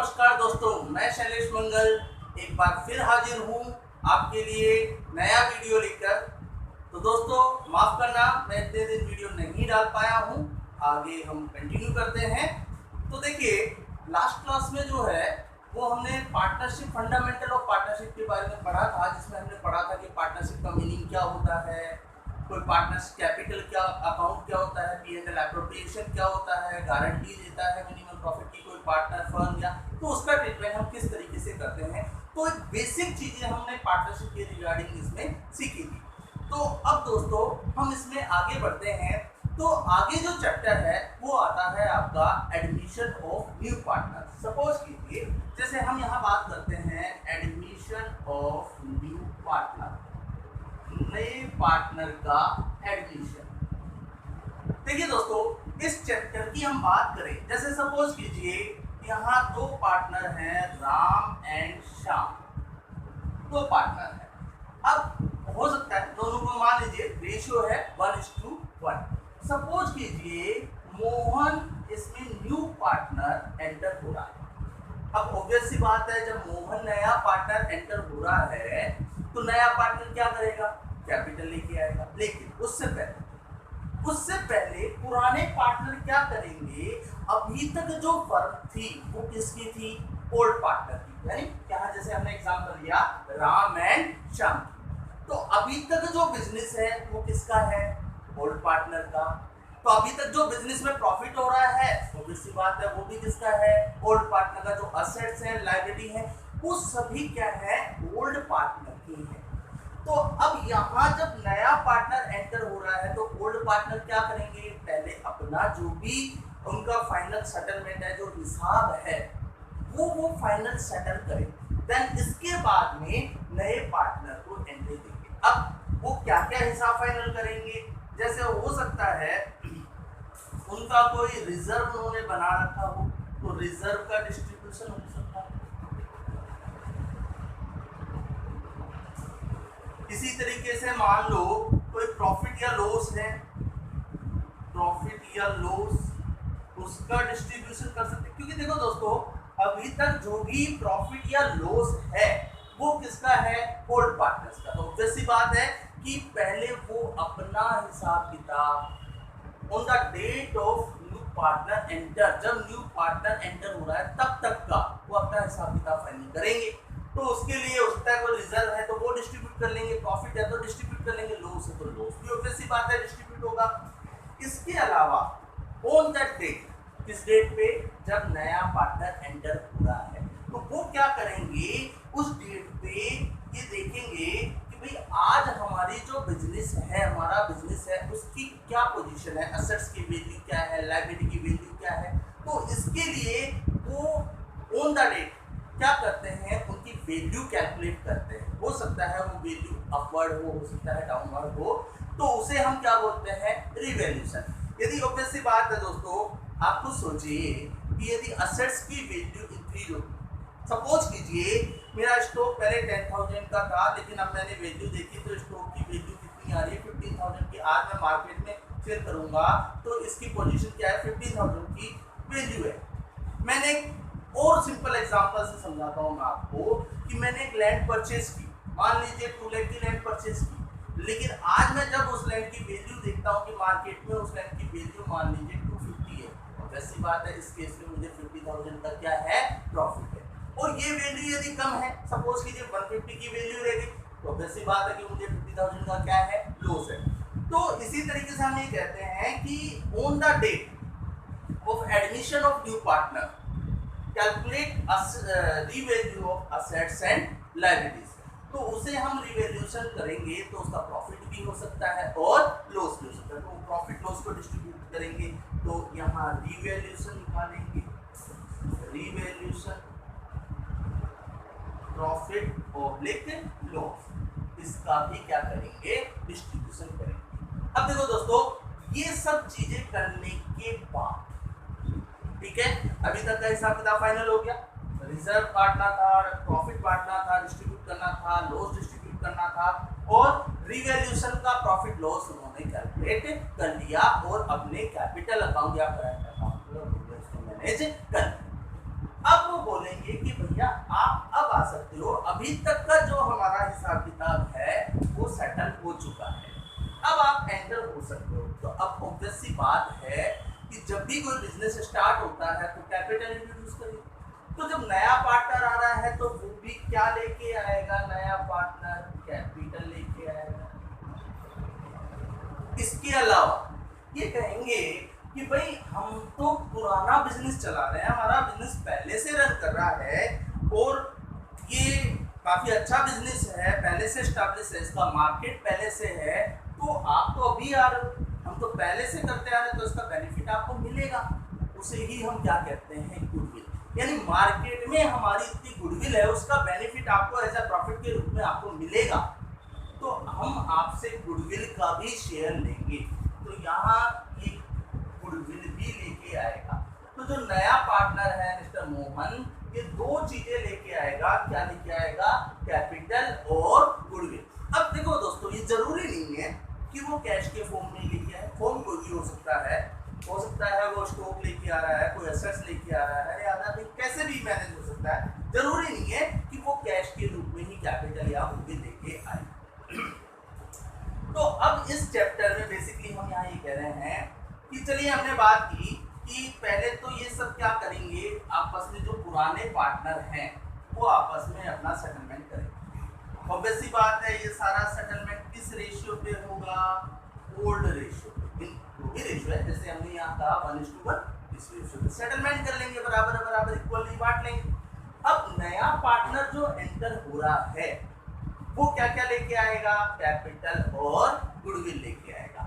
नमस्कार दोस्तों, मैं शैलेश मंगल एक बार फिर हाजिर हूँ आपके लिए नया वीडियो लेकर। तो दोस्तों माफ करना, मैं इतने दिन वीडियो नहीं डाल पाया हूँ। आगे हम कंटिन्यू करते हैं। तो देखिए, लास्ट क्लास में जो है वो हमने पार्टनरशिप, फंडामेंटल ऑफ पार्टनरशिप के बारे में पढ़ा था, जिसमें हमने पढ़ा था कि पार्टनरशिप का मीनिंग क्या होता है, कोई पार्टनर्स कैपिटल क्या, अकाउंट क्या होता है, पी&एल एप्रोप्रिएशन क्या होता है, गारंटी देता है मिनिमम प्रॉफिट की कोई पार्टनर फर्म, या तो उसका ट्रीटमेंट हम किस तरीके से करते हैं। तो एक बेसिक चीजें हमने पार्टनरशिप के रिगार्डिंग इसमें सीखी थी। तो अब दोस्तों हम इसमें आगे बढ़ते हैं। तो आगे जो चैप्टर है वो आता है आपका admission of new partner. Suppose कीजिए, जैसे हम यहाँ बात करते हैं एडमिशन ऑफ न्यू पार्टनर, नए पार्टनर का एडमिशन। देखिए दोस्तों, इस चैप्टर की हम बात करें, जैसे सपोज कीजिए यहाँ दो पार्टनर हैं, राम एंड श्याम, दो पार्टनर हैं। अब हो सकता है दोनों को मान लीजिए रेशियो है 1:1। सपोज कीजिए मोहन इसमें न्यू पार्टनर एंटर हो रहा है। अब ऑब्वियस सी बात है, जब मोहन नया पार्टनर एंटर हो रहा है तो नया पार्टनर क्या करेगा, कैपिटल लेके आएगा। लेकिन उससे पहले पुराने पार्टनर क्या करेंगे, अभी तक जो फर्म थी वो किसकी थी, ओल्ड पार्टनर की। यानी यहाँ जैसे हमने एग्जांपल लिया राम एंड श्याम, तो अभी तक जो बिजनेस है वो किसका है, ओल्ड पार्टनर का। तो अभी तक जो बिजनेस में प्रॉफिट हो रहा है ऑब्वियस सी बात है वो भी किसका है, ओल्ड पार्टनर का। जो असेट्स है, लायबिलिटी है, वो सभी क्या है, ओल्ड पार्टनर की है। तो अब यहाँ जब नया पार्टनर एंटर हो रहा है तो ओल्ड पार्टनर क्या करेंगे, पहले अपना जो भी उनका फाइनल सेटलमेंट है, जो हिसाब है वो फाइनल सेटल करें। देन इसके बाद में नए पार्टनर को एंट्री देंगे। अब वो क्या क्या हिसाब फाइनल करेंगे, जैसे हो सकता है उनका कोई रिजर्व उन्होंने बना रखा हो, तो रिजर्व का डिस्ट्रीब्यूशन हो सकता है। इसी तरीके से मान लो कोई प्रॉफिट या लॉस है, प्रॉफिट या लॉस उसका डिस्ट्रीब्यूशन कर सकते हैं। क्योंकि देखो दोस्तों, अभी तक जो भी प्रॉफिट या लॉस है वो किसका है, ओल्ड पार्टनर्स का। तो ऑब्वियस सी बात है कि पहले वो अपना हिसाब किताब on the date of new partner enter, जब न्यू पार्टनर एंटर हो रहा है तब तक का वो अपना हिसाब किताब फाइनल करेंगे। तो उसके लिए उसका कोई रिजर्व है तो वो डिस्ट्रीब्यूट कर लेंगे, प्रॉफिट है तो डिस्ट्रीब्यूट कर लेंगे, लॉस है तो लॉस भी ऑब्वियस सी बात है डिस्ट्रीब्यूट होगा। इसके अलावा ऑन दैट डेट, किस डेट पे, जब नया पार्टनर एंटर हो रहा है, तो वो क्या करेंगे, उस डेट पे ये देखेंगे कि भाई आज हमारी जो बिजनेस है, हमारा बिजनेस है, उसकी क्या पोजीशन है, असेट्स की वैल्यू क्या है, लायबिलिटी की वैल्यू क्या है। तो इसके लिए वो ऑन द डेट क्या करते हैं, उनकी वैल्यू कैलकुलेट करते हैं। हो सकता है वो वैल्यू अपवर्ड हो सकता है डाउनवर्ड हो, तो उसे हम क्या बोलते हैं, रिवैल्यूएशन। यदि ऑब्वियस सी बात है दोस्तों, आप खुद सोचिए कि यदि असेट्स की वैल्यू इंक्रीज हो, सपोज कीजिए मेरा स्टॉक पहले 10,000 का था, लेकिन अब मैंने वैल्यू देखी तो स्टॉक की वैल्यू कितनी आ रही है, 15,000 की। आज मैं मार्केट में सेल करूंगा तो इसकी पोजीशन क्या है, 15,000 की वैल्यू है। मैंने और सिंपल एग्जांपल से समझाता हूँ मैं आपको कि मैंने एक लैंड परचेज की, मान लीजिए 2 लाख की लैंड परचेज की, लेकिन आज मैं जब उस लैंड की वैल्यू देखता हूँ कि मार्केट में उस लैंड की वैल्यू मान लीजिए 250 है, और वैसी बात है इस केस में मुझे 50,000 का क्या है, प्रॉफिट है। और ये वैल्यू यदि कम है, सपोज कीजिए 150 की वैल्यू रहेगी, तो वैसी बात है कि मुझे 50,000 का क्या है, लॉस है। तो इसी तरीके से हम ये कहते हैं कि on the date of admission of new partner calculate revalue of assets and liabilities. तो उसे हम रिवैल्यूएशन करेंगे तो उसका प्रॉफिट भी हो सकता है और लॉस भी हो सकता है। तो प्रॉफिट लॉस को डिस्ट्रीब्यूट करेंगे, तो यहाँ रिवैल्यूएशन निकालेंगे, रिवैल्यूएशन प्रॉफिट ऑब्लिक लॉस, इसका भी क्या करेंगे, डिस्ट्रीब्यूशन करेंगे। अब देखो दोस्तों, ये सब चीजें करने के बाद, ठीक है, अभी तक का हिसाब किताब फाइनल हो गया, रिजर्व काटना था, प्रॉफिट काटना था, डिस्ट्रीब्यूट करना था, लॉस डिस्ट्रीब्यूट करना था, और रिवैल्यूएशन का प्रॉफिट लॉस उन्होंने कैलकुलेट कर लिया और अपने कैपिटल अकाउंट या करंट अकाउंट में मैनेज कर। अब वो बोलेंगे कहेंगे कि भैया आप अब आ सकते हो, अभी तक का जो हमारा हिसाब किताब है वो सेटल हो चुका है, अब आप एंटर हो सकते हो। तो अब ऑब्वियस सी बात है कि जब भी कोई बिजनेस स्टार्ट होता है तो कैपिटल इंट्रोड्यूस करिए। तो जब नया पार्टनर आ रहा है तो वो भी क्या लेके आएगा, नया पार्टनर कैपिटल लेके आएगा। इसके अलावा ये कहेंगे कि भाई हम तो पुराना बिजनेस चला रहे हैं, हमारा बिजनेस पहले से रन कर रहा है और ये काफी अच्छा बिजनेस है, पहले से स्टैब्लिश है, इसका मार्केट पहले से है, तो आप तो अभी आ रहे हो, हम तो पहले से करते आ रहे हैं, तो इसका बेनिफिट आपको मिलेगा। उसे ही हम क्या कहते हैं, गुडविल। यानी मार्केट में हमारी इतनी गुडविल है, उसका बेनिफिट आपको एज अ प्रॉफिट के रूप में आपको मिलेगा, तो हम आपसे गुडविल का भी शेयर लेंगे। तो यहाँ ये गुडविल भी लेके आएगा। तो जो नया पार्टनर है मिस्टर मोहन, ये दो चीजें लेके आएगा। क्या लेके आएगा, कैपिटल और गुडविल। अब देखो दोस्तों, ये जरूरी नहीं है कि वो कैश के फॉर्म में लेके आए, फॉर्म कोई भी हो सकता है वो स्टॉक लेके आ रहा है, कोई एसेट्स लेके आ रहा है, या अदर कैसे भी मैनेज हो सकता है। जरूरी नहीं है कि वो कैश के रूप में ही कैपिटल या गुडविल लेके आए। तो अब इस चैप्टर में बेसिकली हम यहाँ ये कह रहे हैं कि चलिए हमने बात की कि पहले तो ये सब क्या करेंगे, आपस में जो पुराने पार्टनर हैं वो आपस में अपना सेटलमेंट करेंगे। ऑब्वियस सी बात है, ये सारा सेटलमेंट किस रेशियो पे होगा, ओल्ड रेशियो पे। जो भी रेशियो है, जैसे हमने यहाँ कहा 1:1, इस रेशियो पे सेटलमेंट कर लेंगे, बराबर बराबर इक्वली बांट लेंगे। अब नया पार्टनर जो एंटर हो रहा है वो क्या क्या लेके आएगा, कैपिटल और गुडविल लेके आएगा।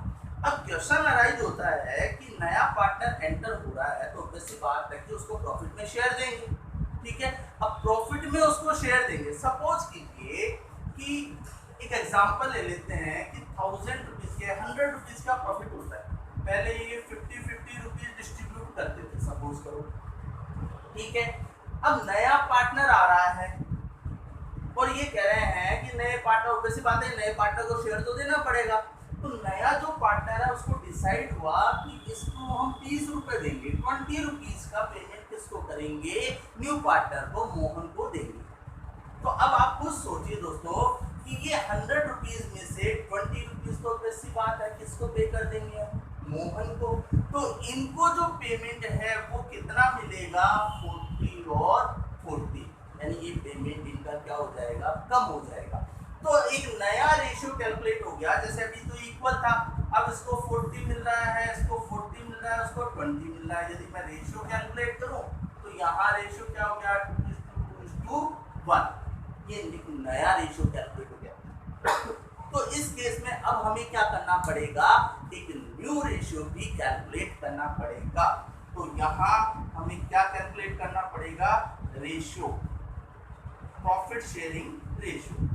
अब क्वेश्चन अराइज होता है कि नया पार्टनर एंटर हो रहा है तो ऑब्वियस सी बात है कि उसको प्रॉफिट में शेयर देंगे, ठीक है। अब प्रॉफिट में उसको शेयर देंगे, सपोज कीजिए कि एक एग्जांपल ले लेते हैं कि 1000 रुपीज के 100 रुपीज का प्रॉफिट होता है। पहले ये 50-50 रुपीज डिस्ट्रीब्यूट करते थे, सपोज करो, ठीक है। अब नया पार्टनर आ रहा है और ये कह रहे हैं कि नए पार्टनर, ऑब्वियस सी बात है नए पार्टनर को शेयर तो देना पड़ेगा। तो नया जो पार्टनर है उसको डिसाइड हुआ कि इसको हम 30 रुपए देंगे, 20 रुपीज का पेमेंट किसको करेंगे, न्यू पार्टनर को, मोहन को देंगे। तो अब आप खुद सोचिए दोस्तों कि ये 100 रुपीज में से 20 रुपीज तो ऑब्वियस सी बात है किसको पे कर देंगे, मोहन को। तो इनको जो पेमेंट है वो कितना मिलेगा, 40 और 40, यानी ये पेमेंट इनका क्या हो जाएगा, कम हो जाएगा। तो एक नया रेशियो कैलकुलेट हो गया। जैसे अभी तो इक्वल था, अब इसको 40 मिल रहा है, इसको 40 मिल रहा है, इसको 20 मिल रहा है। यदि मैं रेशियो कैलकुलेट करूं तो यहाँ रेशियो क्या हो गया, 2:1। ये नया रेशियो कैलकुलेट हो गया। तो इस केस में अब हमें क्या करना पड़ेगा, एक न्यू रेशियो भी कैलकुलेट करना पड़ेगा। तो यहाँ हमें क्या कैलकुलेट करना पड़ेगा, ratio, profit sharing ratio,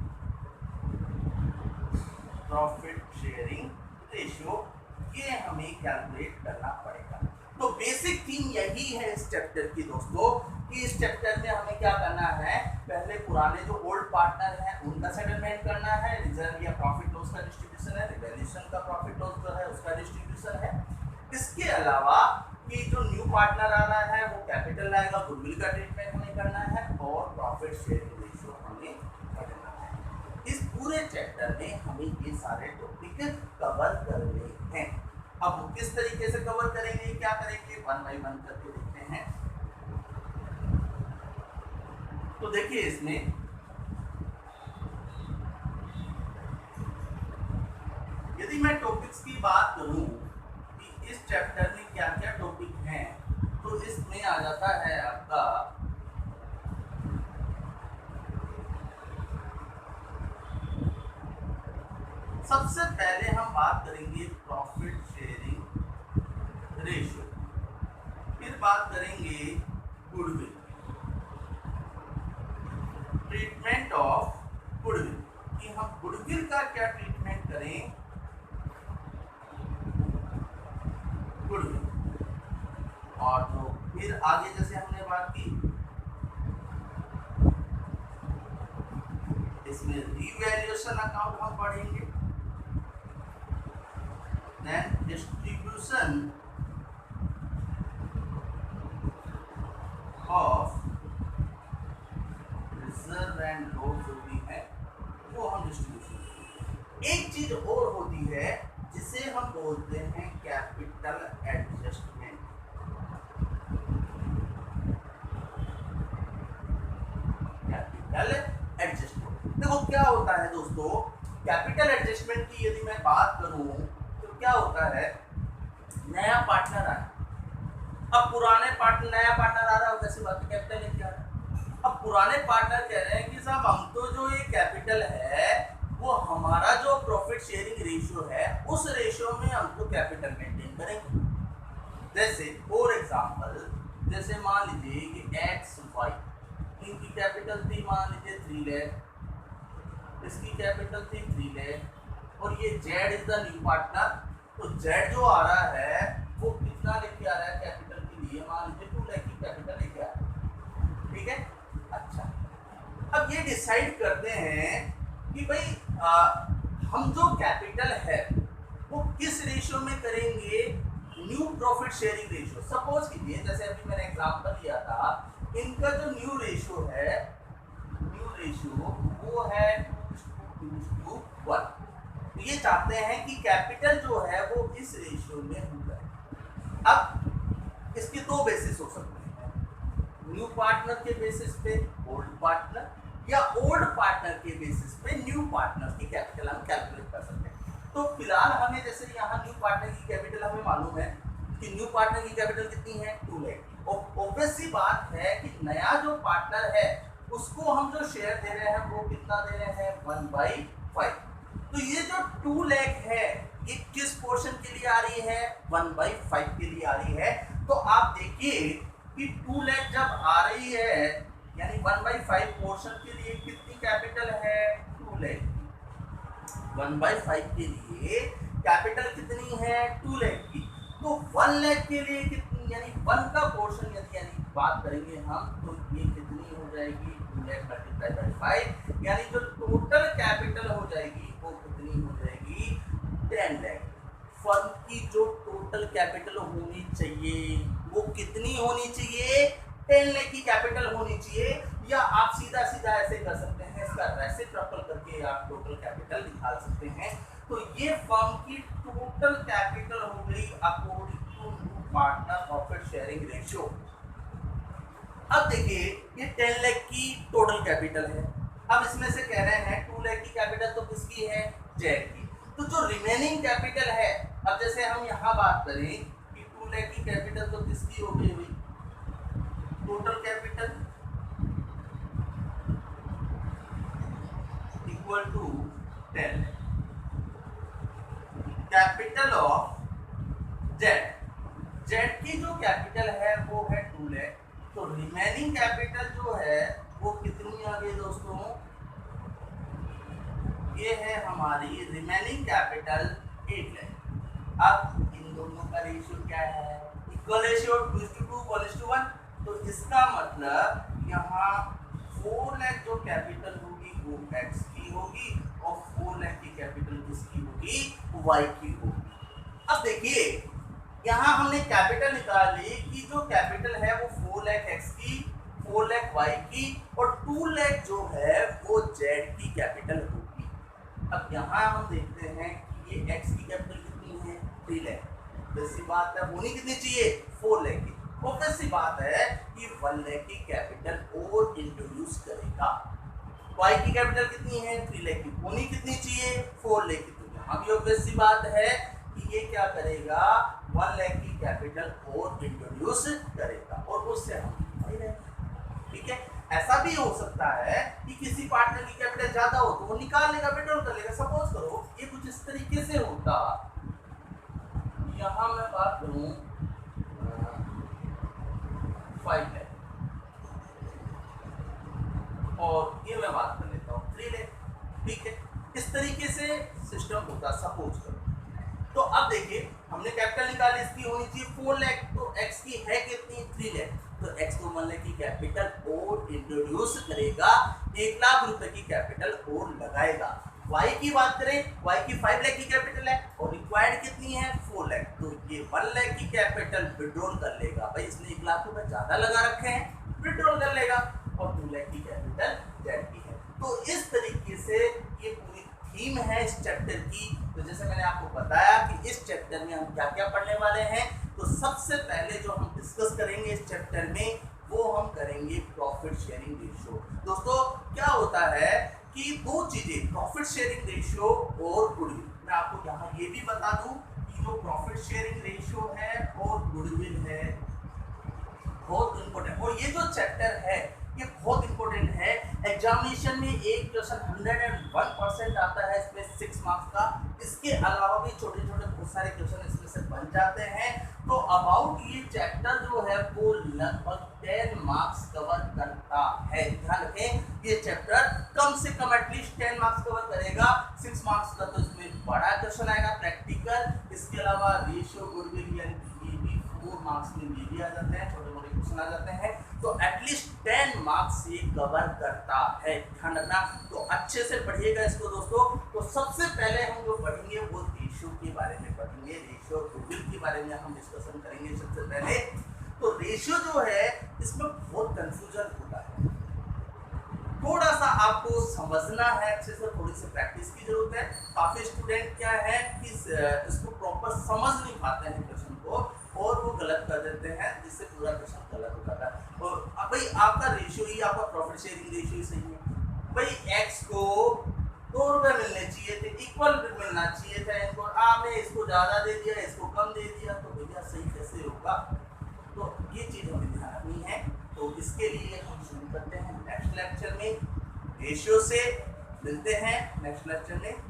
profit sharing ratio, ये हमें कैलकुलेट करना पड़ेगा। तो बेसिक थीम यही है इस चैप्टर की दोस्तों, कि इस चैप्टर में हमें क्या करना है, पहले पुराने जो ओल्ड पार्टनर हैं उनका सेटलमेंट करना है, रिजर्व या प्रॉफिट लॉस का डिस्ट्रीब्यूशन है, रिवैल्यूएशन का प्रॉफिट लॉस जो है उसका डिस्ट्रीब्यूशन है। इसके अलावा कि जो न्यू पार्टनर आ रहा है वो कैपिटल लाएगा, गुडविल का ट्रीटमेंट हमें करना है और प्रॉफिट शेयरिंग रेशियो हमें करना है। इस पूरे चैप्टर में हमें ये सारे टॉपिक कवर करने हैं। अब वो किस तरीके से कवर करेंगे, क्या करेंगे, 1 बाय 1 करके देखते हैं। तो देखिए इसमें यदि मैं टॉपिक्स की बात करूं कि इस चैप्टर में क्या क्या टॉपिक हैं, तो इसमें आ जाता है आपका सबसे पहले हम बात करेंगे प्रॉफिट शेयरिंग रेशियो, फिर बात करेंगे गुडविल, ट्रीटमेंट ऑफ गुडविल, कि हम गुडविल का क्या ट्रीटमेंट करें, गुडविल। और तो फिर आगे जैसे हमने बात की इसमें रिवैल्यूएशन अकाउंट हम पढ़ेंगे, देन डिस्ट्रीब्यूशन ऑफ होती है जिसे हम बोलते हैं कैपिटल एडजस्टमेंट। कैपिटल एडजस्टमेंट देखो क्या होता है दोस्तों, कैपिटल एडजस्टमेंट की यदि मैं बात करूं तो क्या होता है, नया पार्टनर आया, अब पुराने पार्टनर, नया पार्टनर आ रहा है, वैसी बात है कैपिटल लेके आ रहा है। अब पुराने पार्टनर कह रहे हैं कि साहब हम तो जो ये कैपिटल है वो हमारा जो प्रॉफिट शेयरिंग रेशियो है उस रेशियो में हमको कैपिटल मेंटेन करेंगे। जैसे फॉर एग्जांपल, जैसे मान लीजिए कि एक्स वाई, इनकी कैपिटल थी मान लीजिए 3 लाख, इसकी कैपिटल थी 3 लाख, और ये Z is the new partner. तो जेड जो आ रहा है वो कितना लेके आ रहा है कैपिटल के लिए, मान लीजिए 2 लाख की कैपिटल लेके आ रहा है, ठीक है। अच्छा, अब ये डिसाइड करते हैं कि भाई हम जो कैपिटल है वो किस रेशियो में करेंगे, new profit sharing ratio. Suppose कीजिए जैसे अभी मैंने एग्जांपल लिया था, इनका जो न्यू रेशियो है, न्यू रेशियो वो है 2:1। तो ये चाहते हैं कि कैपिटल जो है वो इस रेशियो में हो जाए। अब इसके दो बेसिस हो सकते हैं, न्यू पार्टनर के बेसिस पे ओल्ड पार्टनर, या ओल्ड पार्टनर के बेसिस पे न्यू पार्टनर की कैपिटल हम कैलकुलेट कर सकते हैं। तो फिलहाल हमें जैसे यहाँ न्यू पार्टनर की कैपिटल हमें मालूम है कि न्यू पार्टनर की कैपिटल कितनी है, 2 लाख। और ऑब्वियस सी बात है कि नया जो पार्टनर है उसको हम जो शेयर दे रहे हैं वो कितना दे रहे हैं, 1/5। तो ये जो 2 लाख है ये किस पोर्शन के लिए आ रही है, 1/5 के लिए आ रही है। तो आप देखिए कि 2 लाख जब आ रही है यानी 1/5 पोर्शन के लिए कितनी कैपिटल है, 2 लाख। 1/5 के लिए कैपिटल कितनी है, 2 लाख की। तो 1 लाख के लिए कितनी, यानी 1 का पोर्शन यानी बात करेंगे हम तो ये कितनी हो जाएगी, 2 लाख मल्टीप्लाई बाय 5, यानी जो टोटल कैपिटल हो जाएगी वो कितनी हो जाएगी, 10 लाख। फर्म की जो टोटल कैपिटल होनी चाहिए वो कितनी होनी चाहिए, 10 लाख की कैपिटल होनी चाहिए। या आप सीधा सीधा ऐसे कर सकते हैं, इसका रेसिप्रोकल करके आप टोटल कैपिटल निकाल सकते हैं। तो ये फर्म की टोटल कैपिटल हो गई according to new partner profit sharing ratio. अब देखिए ये 10 लाख की टोटल कैपिटल है, अब इसमें से कह रहे हैं 2 लाख की कैपिटल तो किसकी है, जेड की। तो जो रिमेनिंग कैपिटल है, अब जैसे हम यहाँ बात करें कि 2 लाख की कैपिटल तो किसकी हो गई हुई, total capital equal to 10 capital of Z. Z की जो कैपिटल है वो है 2 लाख, तो रिमेनिंग कैपिटल जो है वो कितनी आ गई दोस्तों, ये है हमारी रिमेनिंग कैपिटल 8 लाख। अब इन दोनों का रेशियो क्या है, इक्वल रेशियो 2:1। तो इसका मतलब यहाँ 4 लाख जो कैपिटल होगी वो एक्स की होगी और 4 लाख की कैपिटल किसकी होगी, वाई की होगी। अब देखिए यहाँ हमने कैपिटल निकाल ली कि जो कैपिटल है वो 4 लाख एक्स की, 4 लाख वाई की, और 2 लाख जो है वो जेड की कैपिटल होगी। अब यहाँ हम देखते हैं कि ये एक्स की कैपिटल कितनी है, 3 लाख। वैसी बात है होनी कितनी चाहिए, 4 लाख की। ऑब्वियस सी बात है कि 1 लाख की कैपिटल और इंट्रोड्यूस करेगा। वाई की कैपिटल कितनी है, 3 लाख की, होनी कितनी चाहिए, 4 लाख की। तो यहाँ भी ऑब्वियस सी बात है कि ये क्या करेगा, 1 लाख की कैपिटल और इंट्रोड्यूस करेगा और उससे हम ठीक है। ऐसा भी हो सकता है कि किसी पार्टनर की कैपिटल ज्यादा हो तो वो निकाल लेगा, विड्रॉल कर लेगा। सपोज करो ये कुछ इस तरीके से होता, यहाँ मैं बात करूं 5 लाख और ये मैं बात कर लेता हूँ 3 लाख, ठीक है। इस तरीके से सिस्टम होता सपोज करो। तो अब देखिए हमने कैपिटल निकाली, इसकी होनी चाहिए 4 लाख, तो एक्स की है कितनी, 3 लाख। तो एक्स को 1 लाख की कैपिटल और इंट्रोड्यूस करेगा, 1 लाख रुपए की कैपिटल और लगाएगा। वाई की बात करें, वाई की 5 लाख की कैपिटल है और रिक्वायर्ड कितनी है, 4 लाख। तो ये 1 लाख की कैपिटल विड्रॉल कर लेगा, भाई इसने 1 लाख रुपए ज्यादा लगा रखे हैं, विड्रॉल कर लेगा, और 2 लाख की कैपिटल जेड की है। तो इस तरीके से ये पूरी थीम है इस चैप्टर की। तो जैसे मैंने आपको बताया कि इस चैप्टर में हम क्या क्या पढ़ने वाले हैं, तो सबसे पहले जो हम डिस्कस करेंगे इस चैप्टर में वो हम करेंगे प्रॉफिट शेयरिंग रेशियो। दोस्तों क्या होता है कि दो चीजें, प्रॉफिट शेयरिंग रेशियो और गुडविल। मैं आपको यहाँ ये भी बता दूं कि जो प्रॉफिट शेयरिंग रेशियो है और गुडविल है बहुत इंपॉर्टेंट, और ये जो चैप्टर है ये बहुत इंपॉर्टेंट है। एग्जामिनेशन में एक क्वेश्चन 101% आता है इसमें 6 मार्क्स का। इसके अलावा भी छोटे छोटे बहुत सारे क्वेश्चन इसमें से बन जाते हैं। तो अबाउट ये चैप्टर जो है वो लगभग 10 मार्क्स कवर करता है। ध्यान रखें ये चैप्टर कम से कम एटलीस्ट 10 मार्क्स कवर करेगा। 6 मार्क्स का तो इसमें बड़ा क्वेश्चन आएगा प्रैक्टिकल। इसके अलावा रेशियो, गुडविल यानी 4 मार्क्स में ये भी आ जाते हैं, छोटे मोटे क्वेश्चन आ जाते हैं। तो एटलीस्ट 10 मार्क्स ये कवर करता है, ध्यान रखना। तो अच्छे से पढ़िएगा इसको दोस्तों। तो सबसे पहले हम जो पढ़ेंगे वो रेशियो के बारे में पढ़ेंगे, रेशियो और गुडविल के बारे में हम डिस्कशन करेंगे सबसे पहले। तो रेशियो जो है इसमें बहुत कंफ्यूजन होता है, थोड़ा सा आपको समझना है अच्छे से, थोड़ी सी प्रैक्टिस की जरूरत है। काफी स्टूडेंट क्या है कि इसको प्रॉपर समझ नहीं पाते हैं क्वेश्चन को और वो गलत कर देते हैं, जिससे पूरा क्वेश्चन गलत हो जाता है। और भाई आपका रेशियो ही, आपका प्रॉफिट शेयरिंग रेशियो सही है। भाई एक्स को 2 रुपये मिलने चाहिए थे, इक्वल मिलना चाहिए था इनको, आपने इसको ज़्यादा दे दिया, इसको कम दे दिया, तो भैया सही कैसे होगा? तो ये चीज़ हमें ध्यान रखनी है। तो इसके लिए हम शुरू करते हैं नेक्स्ट लेक्चर में, रेशियो से मिलते हैं नेक्स्ट लेक्चर में।